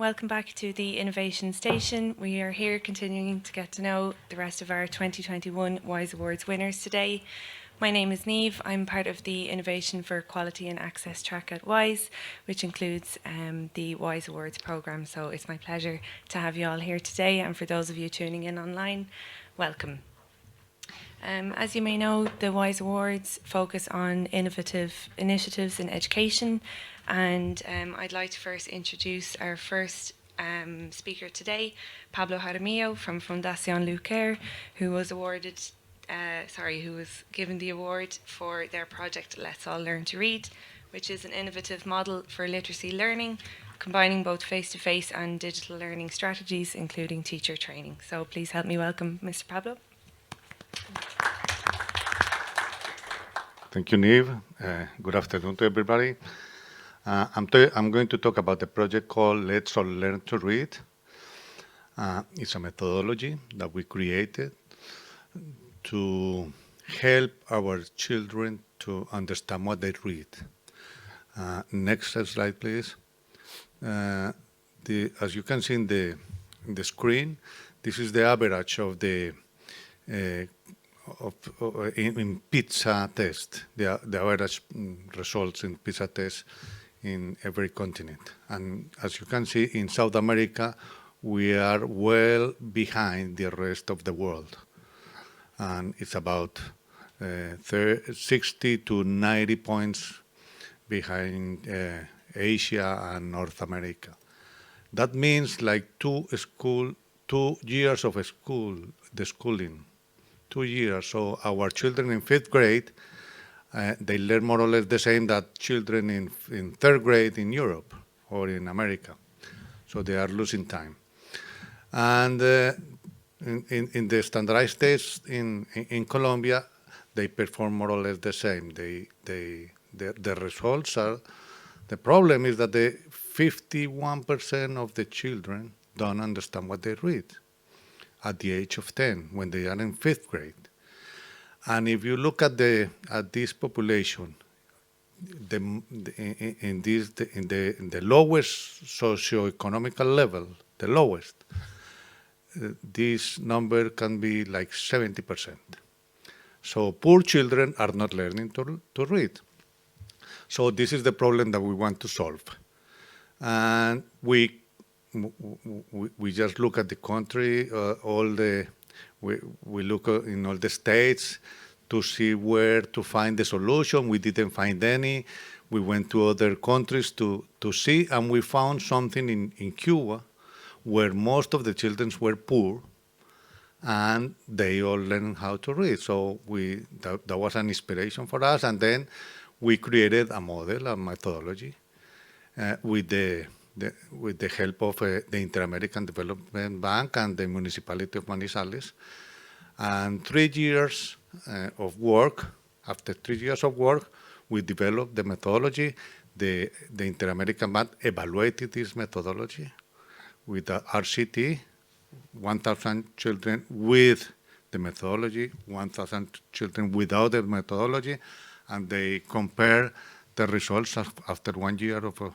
welcome back to the Innovation Station. We are here continuing to get to know the rest of our 2021 WISE Awards winners today. My name is Neve. I'm part of the Innovation for Quality and Access track at WISE, which includes the WISE Awards programme. So it's my pleasure to have you all here today, and for those of you tuning in online, welcome. As you may know, the WISE Awards focus on innovative initiatives in education, and I'd like to first introduce our first speaker today, Pablo Jaramillo from Fundación Lucer, who was given the award for their project Let's All Learn to Read, which is an innovative model for literacy learning, combining both face-to-face and digital learning strategies, including teacher training. So please help me welcome Mr. Pablo. Thank you, Neve. Good afternoon to everybody. I'm going to talk about a project called Let's All Learn to Read. It's a methodology that we created to help our children to understand what they read. Next slide, please. As you can see in the screen, this is the average of the in PISA test, the average results in PISA test in every continent. And as you can see, in South America, we are well behind the rest of the world. And it's about 60 to 90 points behind Asia and North America. That means like 2 years of schooling. 2 years. So our children in 5th grade, they learn more or less the same that children in 3rd grade in Europe or in America. So they are losing time. And in the standardized tests in Colombia, they perform more or less the same. The results are, the problem is that the 51% of the children don't understand what they read at the age of 10, when they are in 5th grade. And if you look at this population, in the lowest socioeconomical level, the lowest, this number can be like 70%. So poor children are not learning to read. So this is the problem that we want to solve. And we just look at the country, we look in all the states to see where to find the solution. We didn't find any. We went to other countries to see, and we found something in Cuba where most of the children were poor, and they all learned how to read. So that was an inspiration for us, and then we created a model, a methodology, with the help of the Inter-American Development Bank and the Municipality of Manizales. And 3 years of work, after 3 years of work, we developed the methodology. The Inter-American Bank evaluated this methodology with the RCT, 1,000 children with the methodology, 1,000 children without the methodology, and they compare the results after 1 year of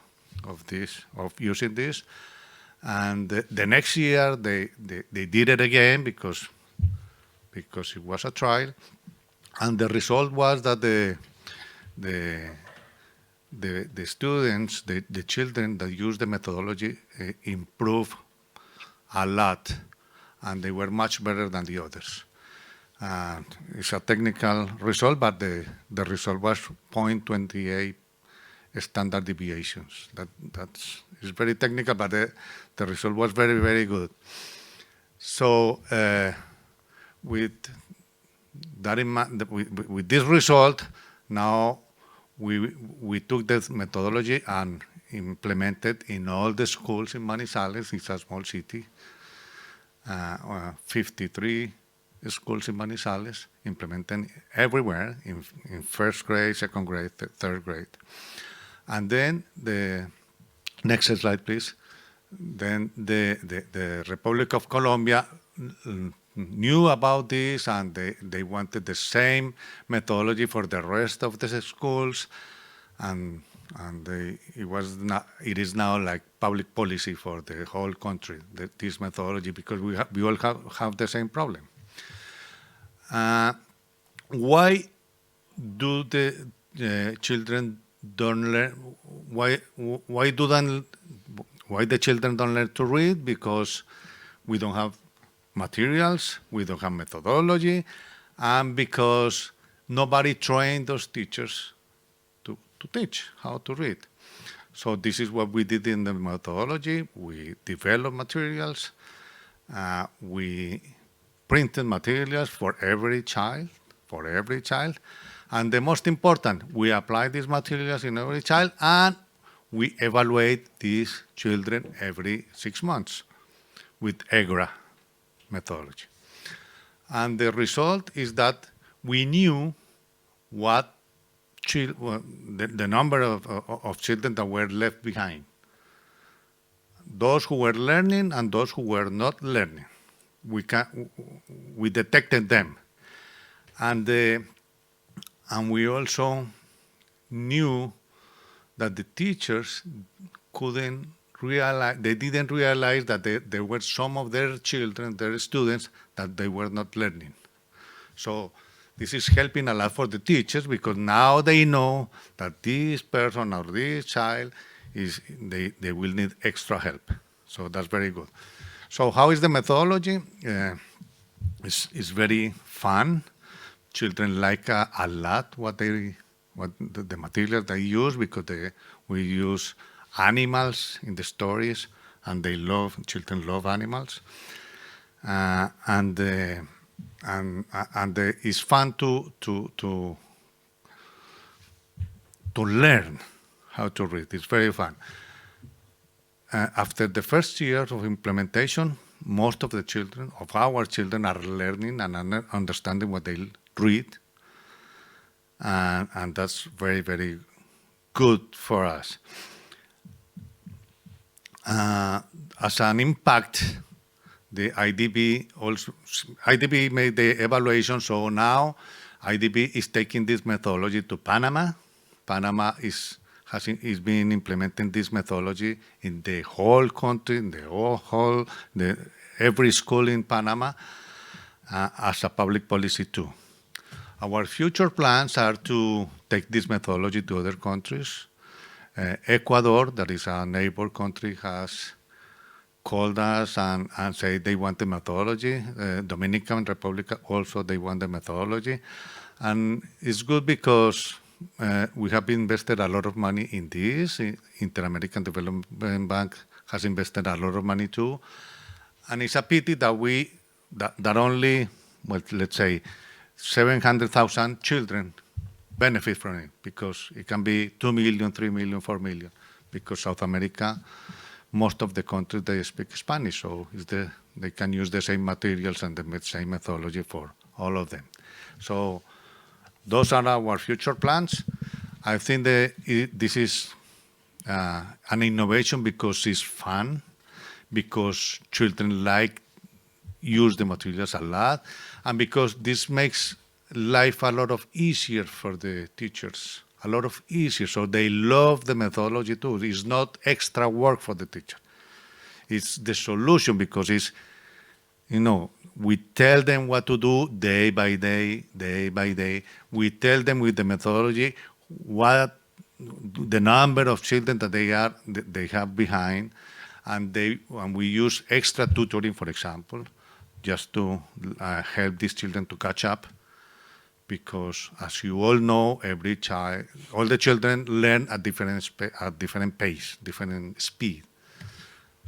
using this. And the next year they did it again because it was a trial, and the result was that the students, the children that use the methodology improve a lot, and they were much better than the others. It's a technical result, but the result was 0.28 standard deviations. That's very technical, but the result was very, very good. So with that in mind, with this result, now we took this methodology and implemented in all the schools in Manizales. It's a small city, 53 schools in Manizales, implemented everywhere in 1st grade, 2nd grade, 3rd grade. And then the next slide, please. Then the Republic of Colombia knew about this, and they wanted the same methodology for the rest of the schools. And and it is now like public policy for the whole country, this methodology, because we all have the same problem. Why do the children don't learn? Why the children don't learn to read? Because we don't have materials, we don't have methodology, and because nobody trained those teachers to teach how to read. So this is what we did in the methodology. We developed materials, we printed materials for every child, and the most important, we apply these materials in every child, and we evaluate these children every 6 months with EGRA methodology. And the result is that we knew what the number of children that were left behind, those who were learning and those who were not learning. We detected them, and we also knew that the teachers didn't realize that there were some of their children, their students, that they were not learning. So this is helping a lot for the teachers, because now they know that this person or this child they will need extra help. So that's very good. So how is the methodology? It's very fun. Children like a lot what the material they use, because we use animals in the stories, and children love animals, and it's fun to learn how to read. It's very fun. After the first year of implementation, most of our children are learning and understanding what they read, and that's very, very good for us. As an impact, the IDB made the evaluation, so now IDB is taking this methodology to Panama. Panama is been implementing this methodology in the whole country, in the every school in Panama, as a public policy too. Our future plans are to take this methodology to other countries. Ecuador, that is a neighbor country, has called us and say they want the methodology. Dominican Republic also, they want the methodology. And it's good because we have invested a lot of money in this. Inter-American Development Bank has invested a lot of money too. And it's a pity that only, well, let's say, 700,000 children benefit from it, because it can be 2 million, 3 million, 4 million, because South America, most of the countries, they speak Spanish, so they can use the same materials and the same methodology for all of them. So those are our future plans. I think this is an innovation because it's fun, because children use the materials a lot, and because this makes life a lot of easier for the teachers, a lot of easier. So they love the methodology too. It's not extra work for the teacher. It's the solution, because it's, we tell them what to do day by day, day by day. We tell them with the methodology what the number of children that they have behind, and we use extra tutoring, for example, just to help these children to catch up. Because, as you all know, all the children learn at different pace, different speed.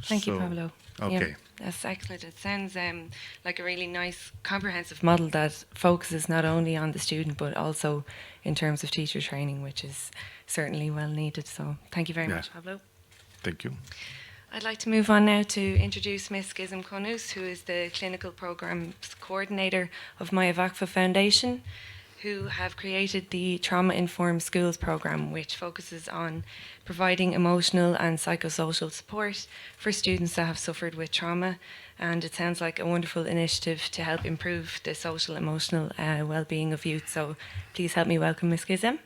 Thank you, Pablo. Okay. Yeah, that's excellent. It sounds like a really nice, comprehensive model that focuses not only on the student, but also in terms of teacher training, which is certainly well needed. So thank you very much, Pablo. Thank you. I'd like to move on now to introduce Ms. Gizem Konus, who is the Clinical Programs Coordinator of Mayavakfa Foundation, who have created the Trauma-Informed Schools programme, which focuses on providing emotional and psychosocial support for students that have suffered with trauma. And it sounds like a wonderful initiative to help improve the social emotional well-being of youth. So please help me welcome Ms. Gizem.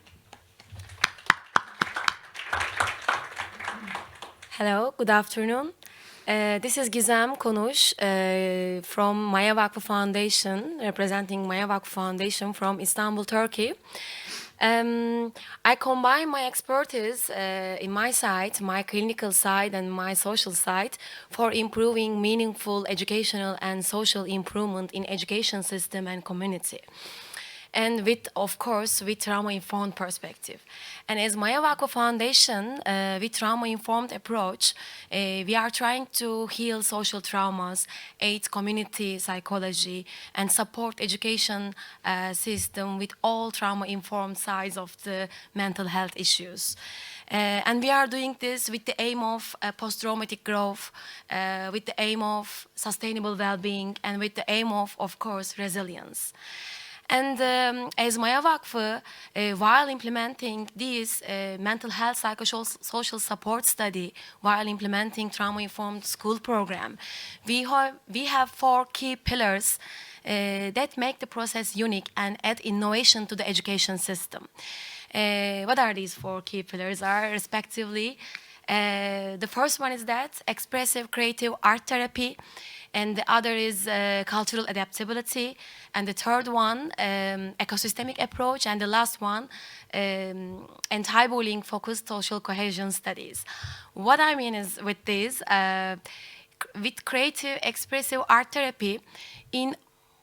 Hello, good afternoon. This is Gizem Konuş from Maya Vakfı Foundation, representing Maya Vakfı Foundation from Istanbul, Turkey. I combine my expertise in my side, my clinical side and my social side for improving meaningful educational and social improvement in education system and community. And with, of course, with trauma-informed perspective. And as Maya Vakfı Foundation, with trauma-informed approach, we are trying to heal social traumas, aid community psychology, and support education system with all trauma-informed sides of the mental health issues. And we are doing this with the aim of post-traumatic growth, with the aim of sustainable well-being, and with the aim of course, resilience. And as Maya Vakfı, while implementing this mental health psychosocial support study, while implementing trauma-informed school program, we have 4 key pillars that make the process unique and add innovation to the education system. What are these 4 key pillars? Are respectively, the first one is that expressive creative art therapy, and the other is cultural adaptability, and the third one, ecosystemic approach, and the last one, anti-bullying focused social cohesion studies. What I mean is with this, with creative expressive art therapy, in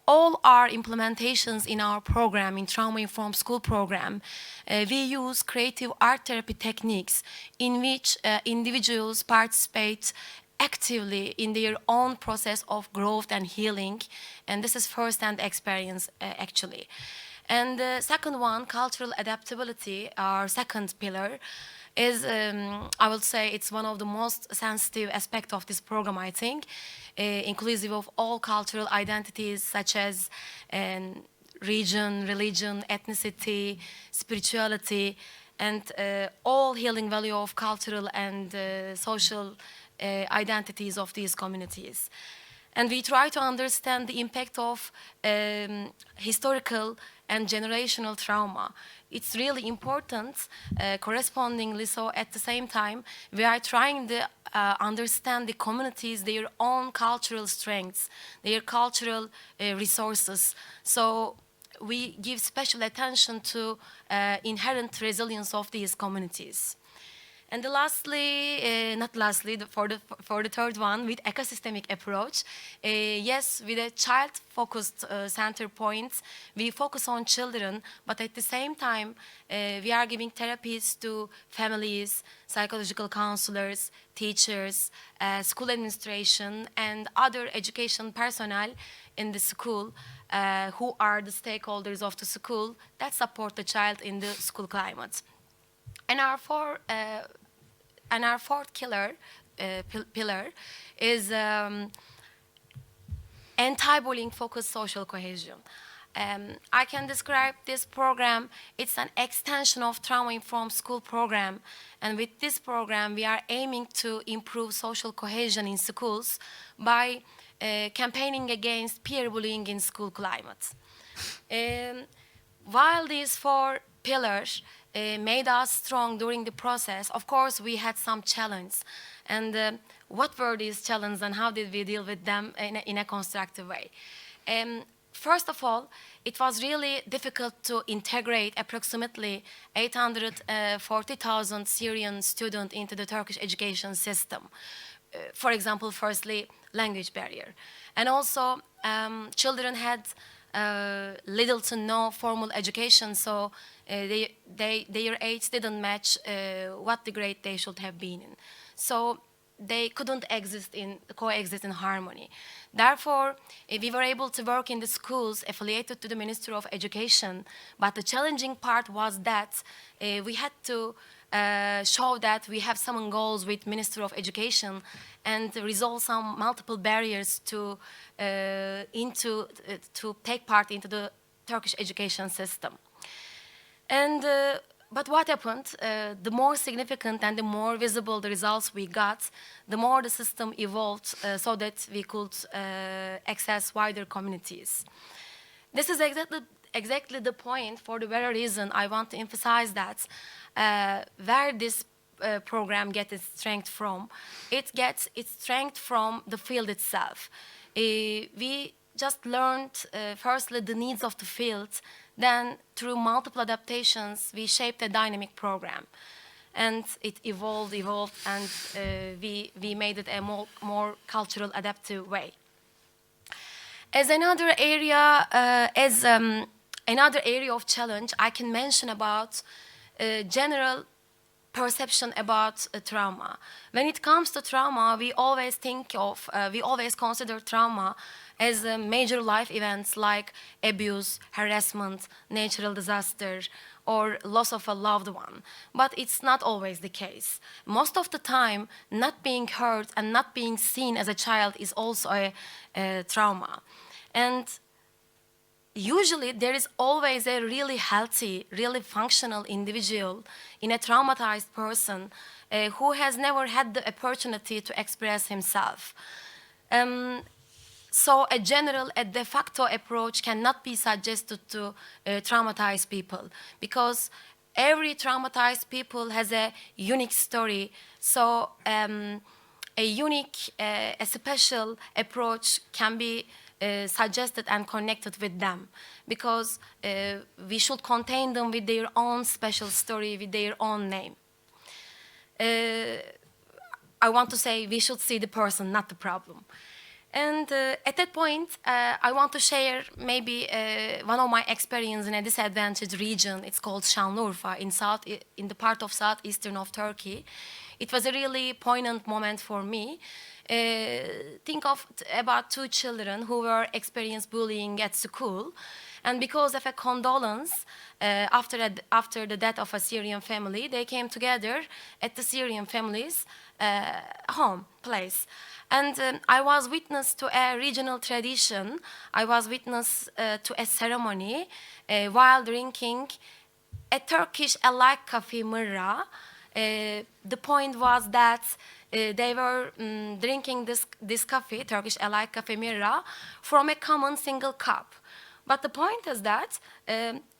all our implementations in our program, in trauma-informed school program, we use creative art therapy techniques in which individuals participate actively in their own process of growth and healing, and this is first-hand experience actually. And the second one, cultural adaptability, our second pillar, is, I would say, it's one of the most sensitive aspects of this program, I think, inclusive of all cultural identities such as region, religion, ethnicity, spirituality, and all healing value of cultural and social identities of these communities. And we try to understand the impact of historical and generational trauma. It's really important, correspondingly so at the same time, we are trying to understand the communities, their own cultural strengths, their cultural resources. So we give special attention to inherent resilience of these communities. And lastly, not lastly, for the third one, with ecosystemic approach, yes, with a child-focused center points, we focus on children, but at the same time, we are giving therapies to families, psychological counselors, teachers, school administration, and other education personnel in the school who are the stakeholders of the school that support the child in the school climate. And our fourth pillar is anti-bullying focused social cohesion. I can describe this program, it's an extension of trauma-informed school program, and with this program we are aiming to improve social cohesion in schools by campaigning against peer bullying in school climate. While these 4 pillars made us strong during the process, of course, we had some challenges. And what were these challenges and how did we deal with them in a constructive way? First of all, it was really difficult to integrate approximately 840,000 Syrian students into the Turkish education system. For example, firstly, language barrier. And also, children had little to no formal education, so their age didn't match what the grade they should have been in. So they couldn't coexist in harmony. Therefore, we were able to work in the schools affiliated to the Ministry of Education, but the challenging part was that we had to show that we have some goals with Ministry of Education and resolve some multiple barriers to take part into the Turkish education system. And but what happened? The more significant and the more visible the results we got, the more the system evolved so that we could access wider communities. This is exactly the point for the very reason I want to emphasize that where this program gets its strength from? It gets its strength from the field itself. We just learned firstly the needs of the field, then through multiple adaptations we shaped a dynamic program. And it evolved, and we made it a more cultural adaptive way. As another area, another area of challenge, I can mention about general perception about trauma. When it comes to trauma, we always consider trauma as major life events like abuse, harassment, natural disaster, or loss of a loved one. But it's not always the case. Most of the time, not being heard and not being seen as a child is also a trauma. And usually, there is always a really healthy, really functional individual in a traumatized person who has never had the opportunity to express himself. So a general, a de facto approach cannot be suggested to traumatized people, because every traumatized people has a unique story. So a unique, a special approach can be suggested and connected with them, because we should contain them with their own special story, with their own name. I want to say we should see the person, not the problem. And at that point, I want to share maybe one of my experience in a disadvantaged region. It's called Şanlıurfa in the part of southeastern of Turkey. It was a really poignant moment for me. Think of about 2 children who were experiencing bullying at school, and because of a condolence after the death of a Syrian family, they came together at the Syrian family's home place. And I was witness to a regional tradition. I was witness to a ceremony while drinking a Turkish-alike Kafimura. The point was that they were drinking this coffee, Turkish-alike Kafimura, from a common single cup. But the point is that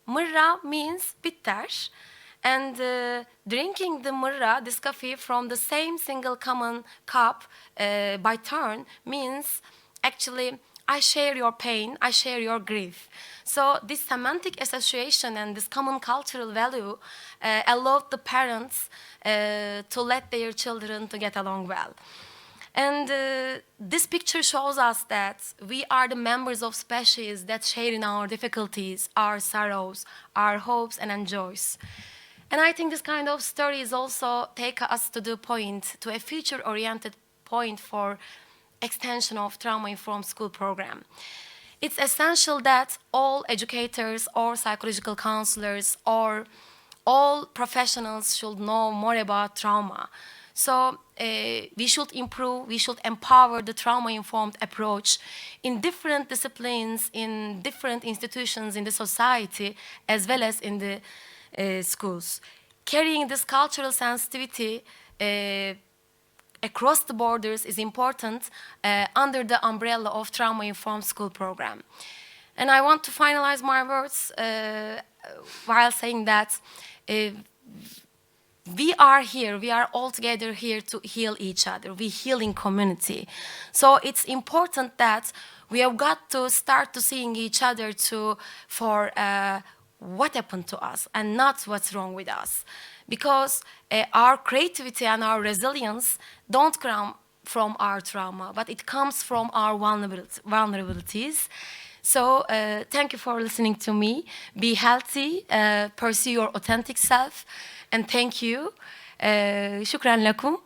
mırra means bitter, and drinking the mırra, this coffee, from the same single common cup by turn means actually I share your pain, I share your grief. So this semantic association and this common cultural value allowed the parents to let their children to get along well. And this picture shows us that we are the members of species that share in our difficulties, our sorrows, our hopes and joys. And I think this kind of stories also take us to the point, to a future-oriented point for extension of trauma-informed school program. It's essential that all educators or psychological counselors or all professionals should know more about trauma. So we should improve, we should empower the trauma-informed approach in different disciplines, in different institutions in the society, as well as in the schools. Carrying this cultural sensitivity across the borders is important under the umbrella of trauma-informed school program. And I want to finalize my words while saying that we are here, we are all together here to heal each other. We heal in community. So it's important that we have got to start to seeing each other for what happened to us and not what's wrong with us. Because our creativity and our resilience don't come from our trauma, but it comes from our vulnerabilities. So thank you for listening to me. Be healthy, pursue your authentic self, and thank you. Shukran lakum.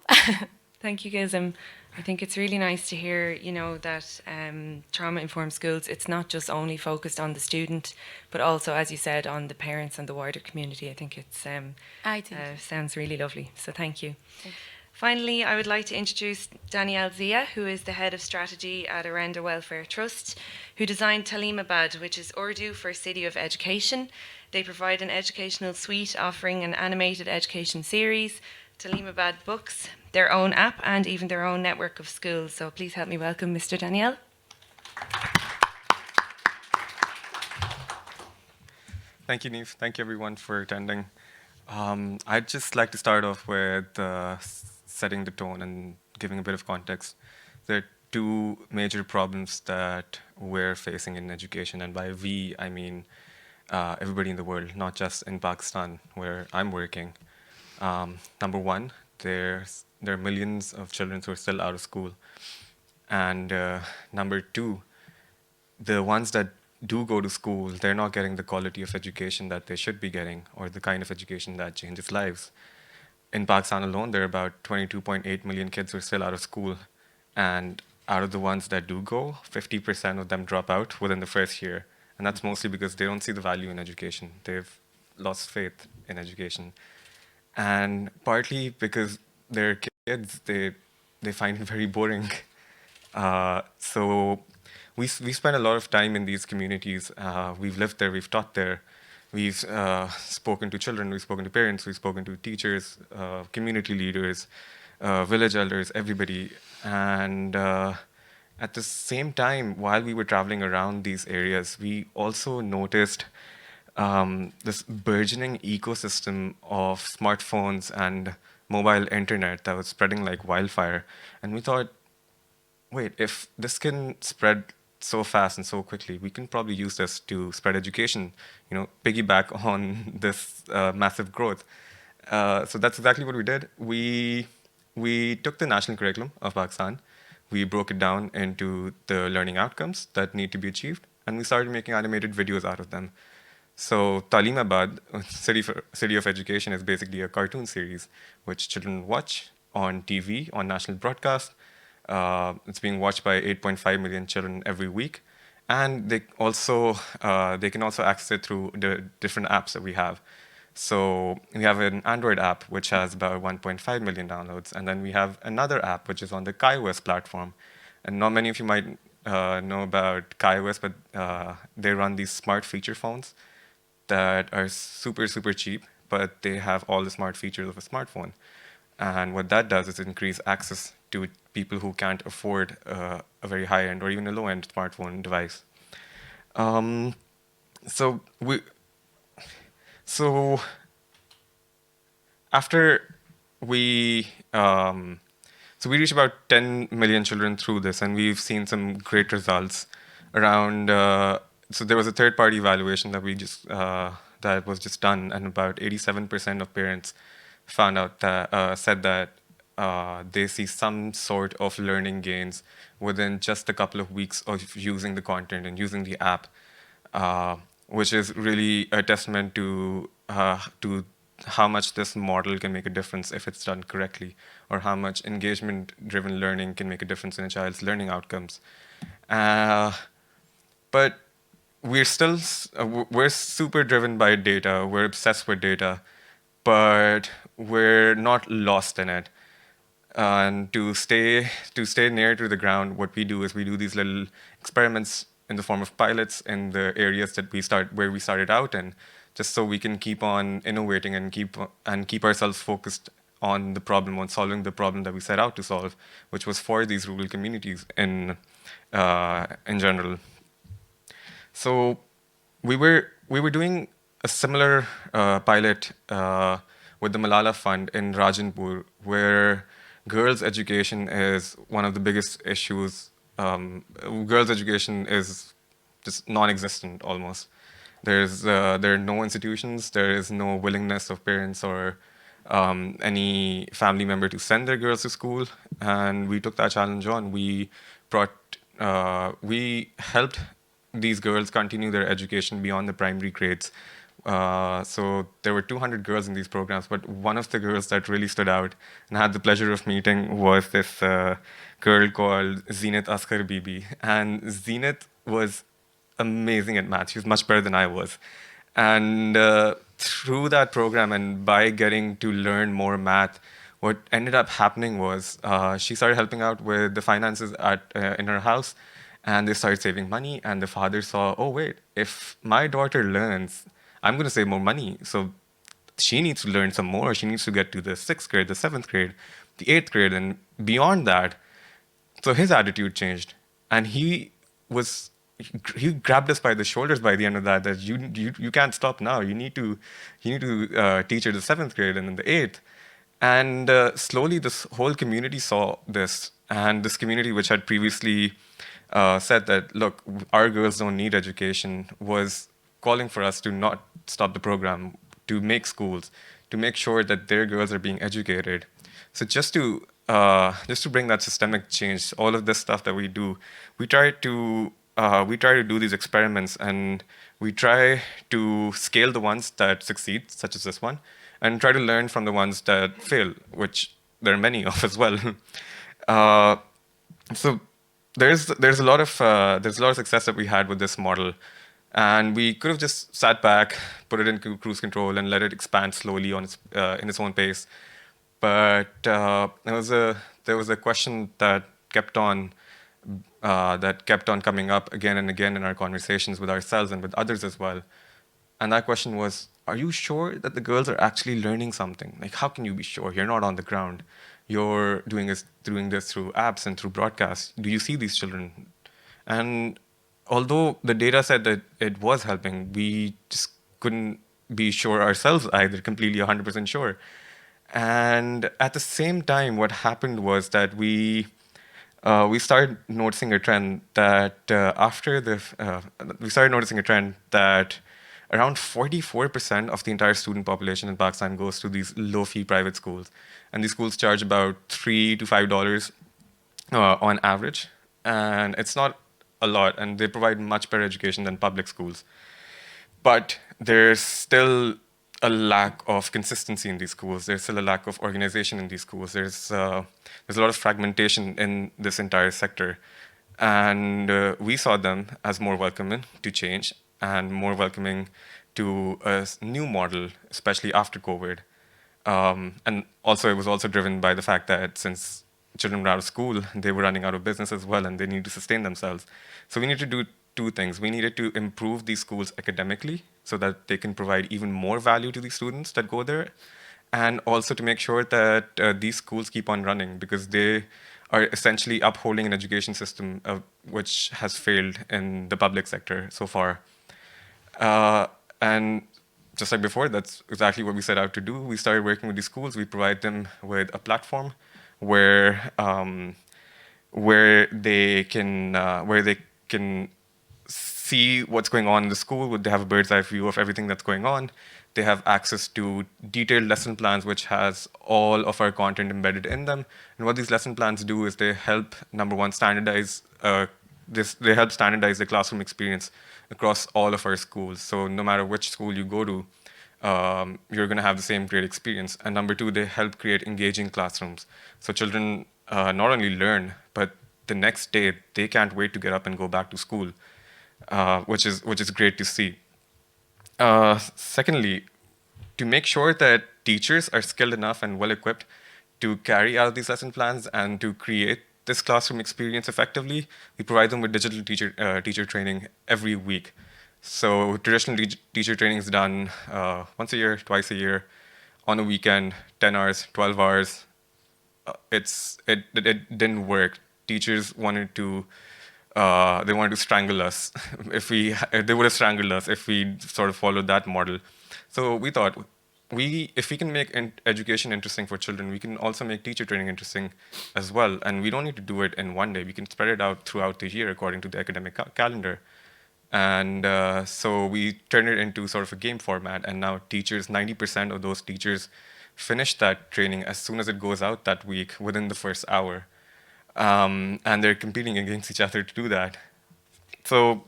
Thank you, Gizem. I think it's really nice to hear, that trauma-informed schools, it's not just only focused on the student, but also, as you said, on the parents and the wider community. I think it's sounds really lovely. So thank you. Finally, I would like to introduce Danielle Zia, who is the head of strategy at Arenda Welfare Trust, who designed Talimabad, which is Urdu for City of Education. They provide an educational suite offering an animated education series, Talimabad books, their own app, and even their own network of schools. So please help me welcome Mr. Danielle. Thank you, Neve. Thank you, everyone, for attending. I'd just like to start off with setting the tone and giving a bit of context. There are two major problems that we're facing in education, and by we, I mean everybody in the world, not just in Pakistan, where I'm working. Number one, there are millions of children who are still out of school, and number two, the ones that do go to school, they're not getting the quality of education that they should be getting, or the kind of education that changes lives. In Pakistan alone, there are about 22.8 million kids who are still out of school. And out of the ones that do go, 50% of them drop out within the first year. And that's mostly because they don't see the value in education. They've lost faith in education. And partly because they're kids, they find it very boring. So we spend a lot of time in these communities. We've lived there, we've taught there, we've spoken to children, we've spoken to parents, we've spoken to teachers, community leaders, village elders, everybody. And at the same time, while we were traveling around these areas, we also noticed this burgeoning ecosystem of smartphones and mobile internet that was spreading like wildfire. And we thought, wait, if this can spread so fast and so quickly, we can probably use this to spread education, piggyback on this massive growth. So that's exactly what we did. We took the national curriculum of Pakistan, we broke it down into the learning outcomes that need to be achieved, and we started making animated videos out of them. So Talimabad, City of Education, is basically a cartoon series which children watch on TV, on national broadcast. It's being watched by 8.5 million children every week. And they can also access it through the different apps that we have. So we have an Android app, which has about 1.5 million downloads. And then we have another app, which is on the KaiOS platform. And not many of you might know about KaiOS, but they run these smart feature phones that are super, super cheap, but they have all the smart features of a smartphone. And what that does is increase access to people who can't afford a very high-end or even a low-end smartphone device. Um, so we, so after we, so we reached about 10 million children through this, and we've seen some great results around. So there was a third-party evaluation that was just done, and about 87% of parents found out that said that they see some sort of learning gains within just a couple of weeks of using the content and using the app, which is really a testament to how much this model can make a difference if it's done correctly, or how much engagement-driven learning can make a difference in a child's learning outcomes. But we're super driven by data. We're obsessed with data, but we're not lost in it. And to stay near to the ground, what we do is we do these little experiments in the form of pilots in the areas that where we started out in, just so we can keep on innovating and keep ourselves focused on the problem, on solving the problem that we set out to solve, which was for these rural communities in general. So we were doing a similar pilot with the Malala Fund in Rajanpur, where girls' education is one of the biggest issues. Girls' education is just non-existent almost. There are no institutions. There is no willingness of parents or any family member to send their girls to school, and we took that challenge on. We helped these girls continue their education beyond the primary grades. So there were 200 girls in these programs, but one of the girls that really stood out and I had the pleasure of meeting was this girl called Zenith Askar Bibi. And Zenith was amazing at math. She was much better than I was. And through that program and by getting to learn more math, what ended up happening was she started helping out with the finances in her house, and they started saving money. And the father saw, oh wait, if my daughter learns, I'm going to save more money. So she needs to learn some more. She needs to get to the 6th grade, the 7th grade, the 8th grade, and beyond that. So his attitude changed, and he was he grabbed us by the shoulders by the end of that. That you can't stop now. You need to teach her the 7th grade and then the 8th. And slowly, this whole community saw this, and this community, which had previously said that, look, our girls don't need education, was calling for us to not stop the program, to make schools, to make sure that their girls are being educated. So just to bring that systemic change, all of this stuff that we do, we try to do these experiments, and we try to scale the ones that succeed, such as this one, and try to learn from the ones that fail, which there are many of as well. So there's a lot of success that we had with this model, and we could have just sat back, put it into cruise control, and let it expand slowly on its in its own pace. But there was a question that kept on coming up again and again in our conversations with ourselves and with others as well. And that question was, are you sure that the girls are actually learning something? Like, how can you be sure? You're not on the ground. You're doing this through apps and through broadcasts. Do you see these children? And although the data said that it was helping, we just couldn't be sure ourselves either, completely 100% sure. And at the same time, what happened was that we started noticing a trend that around 44% of the entire student population in Pakistan goes to these low-fee private schools, and these schools charge about $3 to $5 on average, and it's not a lot, and they provide much better education than public schools. But there's still a lack of consistency in these schools. There's still a lack of organization in these schools. There's a lot of fragmentation in this entire sector. And we saw them as more welcoming to change and more welcoming to a new model, especially after COVID. And also, it was also driven by the fact that since children were out of school, they were running out of business as well, and they need to sustain themselves. So we need to do two things. We needed to improve these schools academically so that they can provide even more value to the students that go there, and also to make sure that these schools keep on running, because they are essentially upholding an education system which has failed in the public sector so far. And just like before, that's exactly what we set out to do. We started working with these schools. We provide them with a platform where they can see what's going on in the school. They have a bird's eye view of everything that's going on. They have access to detailed lesson plans, which has all of our content embedded in them. And what these lesson plans do is they help, number one, standardize the classroom experience across all of our schools. So no matter which school you go to, you're going to have the same great experience. And number two, they help create engaging classrooms. So children not only learn, but the next day they can't wait to get up and go back to school, which is great to see. Secondly, to make sure that teachers are skilled enough and well equipped to carry out these lesson plans and to create this classroom experience effectively, we provide them with digital teacher training every week. So traditional teacher training is done once a year, twice a year, on a weekend, 10 hours, 12 hours. It didn't work. Teachers wanted to strangle us they would have strangled us if we sort of followed that model. So we thought, if we can make education interesting for children, we can also make teacher training interesting as well. And we don't need to do it in one day. We can spread it out throughout the year according to the academic calendar. And so we turned it into sort of a game format. And now 90% of those teachers finish that training as soon as it goes out that week, within the first hour. And they're competing against each other to do that. So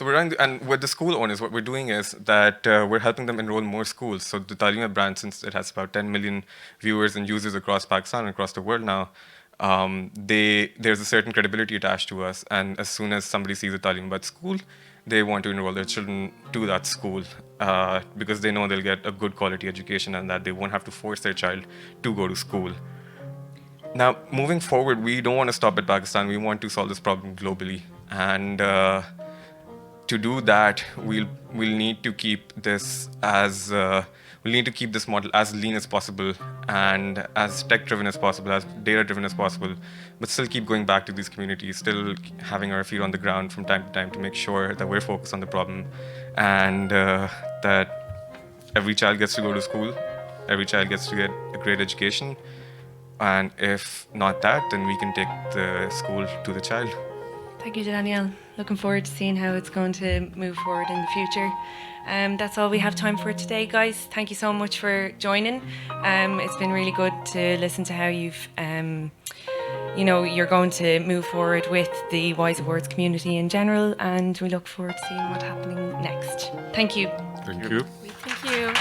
we're running, and with the school owners, what we're doing is that we're helping them enroll more schools. So the Talia brand, since it has about 10 million viewers and users across Pakistan and across the world now, there's a certain credibility attached to us. And as soon as somebody sees a Talia school, they want to enroll their children to that school because they know they'll get a good quality education and that they won't have to force their child to go to school. Now, moving forward, we don't want to stop at Pakistan. We want to solve this problem globally. And to do that, we'll need to keep this as we'll need to keep this model as lean as possible and as tech-driven as possible, as data-driven as possible, but still keep going back to these communities, still having our feet on the ground from time to time to make sure that we're focused on the problem and that every child gets to go to school, every child gets to get a great education, and if not that, then we can take the school to the child. Thank you, Danielle. Looking forward to seeing how it's going to move forward in the future. That's all we have time for today, guys. Thank you so much for joining. It's been really good to listen to how you've, you're going to move forward with the WISE Awards community in general, and we look forward to seeing what's happening next. Thank you. Thank you. Thank you.